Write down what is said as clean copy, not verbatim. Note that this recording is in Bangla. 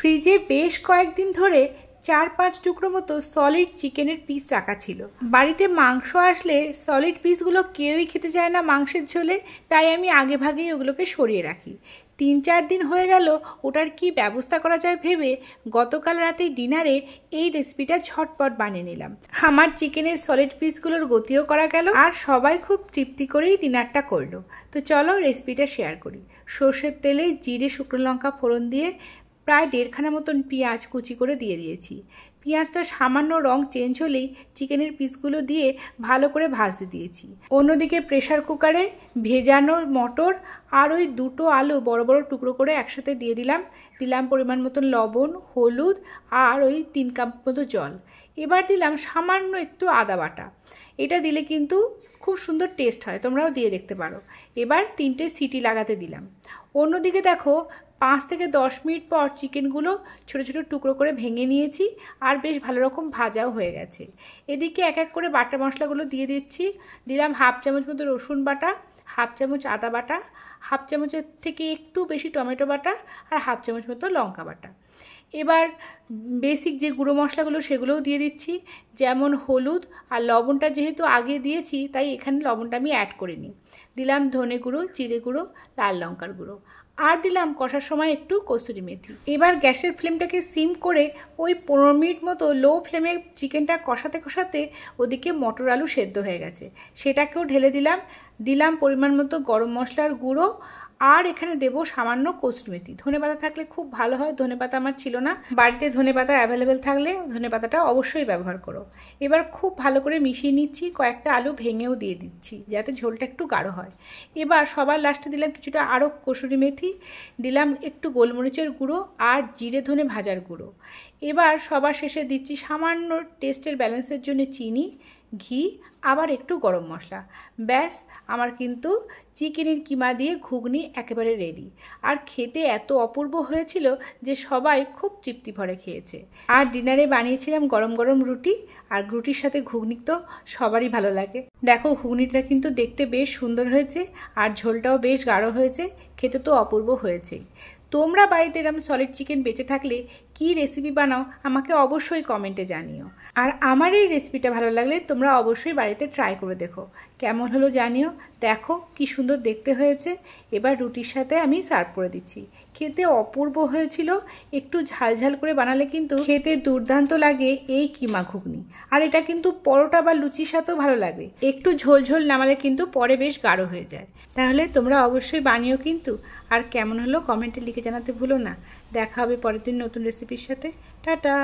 ফ্রিজে বেশ কয়েকদিন ধরে 4-5 টুকরো মতো সলিড চিকেনের পিস রাখা ছিল। বাড়িতে মাংস আসলে সলিড পিসগুলো কেউই খেতে চায় না মাংসের ঝোলে, তাই আমি আগে ভাগেই ওগুলোকে সরিয়ে রাখি। 3-4 দিন হয়ে গেল ওটার কি ব্যবস্থা করা যায় ভেবে গতকাল রাতে ডিনারে এই রেসিপিটা ঝটপট বানিয়ে নিলাম। আমার চিকেনের সলিড পিসগুলোর গতিও করা গেল আর সবাই খুব তৃপ্তি করেই ডিনারটা করলো। তো চলো রেসিপিটা শেয়ার করি। সর্ষের তেলে জিরে শুকনো লঙ্কা ফোড়ন দিয়ে প্রায় 1.5 খানা মতন পেঁয়াজ কুচি করে দিয়ে দিয়েছি। পেঁয়াজটা সামান্য রং চেঞ্জ হলেই চিকেনের পিসগুলো দিয়ে ভালো করে ভাজতে দিয়েছি। অন্যদিকে প্রেসার কুকারে ভেজানো মটর আর ওই 2টো আলু বড় বড় টুকরো করে একসাথে দিয়ে দিলাম পরিমাণ মতন লবণ, হলুদ আর ওই 3 কাপ মতো জল। এবার দিলাম সামান্য একটু আদা বাটা। এটা দিলে কিন্তু খুব সুন্দর টেস্ট হয়, তোমরাও দিয়ে দেখতে পারো। এবার 3টে সিটি লাগাতে দিলাম। অন্যদিকে দেখো 5 থেকে 10 মিনিট পর চিকেনগুলো ছোট ছোট টুকরো করে ভেঙে নিয়েছি আর বেশ ভালো রকম ভাজাও হয়ে গেছে। এদিকে এক এক করে বাটা মশলাগুলো দিয়ে দিচ্ছি। দিলাম 1/2 চামচ মতো রসুন বাটা, 1/2 চামচ আদা বাটা, 1/2 চামচের থেকে একটু বেশি টমেটো বাটা আর 1/2 চামচ মতো লঙ্কা বাটা। এবার বেসিক যে গুঁড়ো মশলাগুলো সেগুলোও দিয়ে দিচ্ছি, যেমন হলুদ আর লবণটা যেহেতু আগে দিয়েছি তাই এখানে লবণটা আমি অ্যাড করিনি। দিলাম ধনে গুঁড়ো, জিরে গুঁড়ো, লাল লঙ্কার গুঁড়ো আর দিলাম কষার সময় একটু কসুরি মেথি। এবার গ্যাসের ফ্লেমটাকে সিম করে ওই 15 মিনিট মতো লো ফ্লেমে চিকেনটা কষাতে কষাতে ওদিকে মটর আলু সেদ্ধ হয়ে গেছে, সেটাকেও ঢেলে দিলাম পরিমাণ মতো গরম মশলার গুঁড়ো আর এখানে দেবো সামান্য কসুরি মেথি। ধনেপাতা থাকলে খুব ভালো হয়, ধনেপাতা আমার ছিল না। বাড়িতে ধনেপাতা অ্যাভেলেবেল থাকলে ধনেপাতাটা অবশ্যই ব্যবহার করো। এবার খুব ভালো করে মিশিয়ে নিচ্ছি, কয়েকটা আলু ভেঙেও দিয়ে দিচ্ছি যাতে ঝোলটা একটু গাঢ় হয়। এবার সবার লাস্টে দিলাম কিছুটা আরও কসুরি মেথি, দিলাম একটু গোলমরিচের গুঁড়ো আর জিরে ধনে ভাজার গুঁড়ো। এবার সবার শেষে দিচ্ছি সামান্য টেস্টের ব্যালেন্সের জন্য চিনি, ঘি আবার একটু গরম মশলা। ব্যাস, আমার কিন্তু চিকেনের কিমা দিয়ে ঘুগনি একেবারে রেডি। আর খেতে এত অপূর্ব হয়েছিল যে সবাই খুব তৃপ্তি ভরে খেয়েছে। আর ডিনারে বানিয়েছিলাম গরম গরম রুটি, আর রুটির সাথে ঘুগনি তো সবারই ভালো লাগে। দেখো ঘুগনিটা কিন্তু দেখতে বেশ সুন্দর হয়েছে আর ঝোলটাও বেশ গাঢ় হয়েছে, খেতে তো অপূর্ব হয়েছেই। তোমরা বাড়িতে এরকম সলিড চিকেন বেঁচে থাকলে কি রেসিপি বানাও আমাকে অবশ্যই কমেন্টে জানিও। আর আমার এই রেসিপিটা ভালো লাগলে তোমরা অবশ্যই বাড়িতে ট্রাই করে দেখো, কেমন হলো জানিও। দেখো কি সুন্দর দেখতে হয়েছে। এবার রুটির সাথে আমি সার্ভ করে দিচ্ছি। খেতে অপূর্ব হয়েছিল। একটু ঝালঝাল করে বানালে কিন্তু খেতে দুর্দান্ত লাগে এই কিমা ঘুগনি। আর এটা কিন্তু পরোটা বা লুচির সাথেও ভালো লাগে। একটু ঝোল ঝোল নামালে কিন্তু পরে বেশ গাঢ় হয়ে যায়। তাহলে তোমরা অবশ্যই বানিও কিন্তু। আর কেমন হলো কমেন্টে লিখে জানাতে ভুলো না। দেখা হবে পরের দিন নতুন রেসিপির সাথে। টাটা।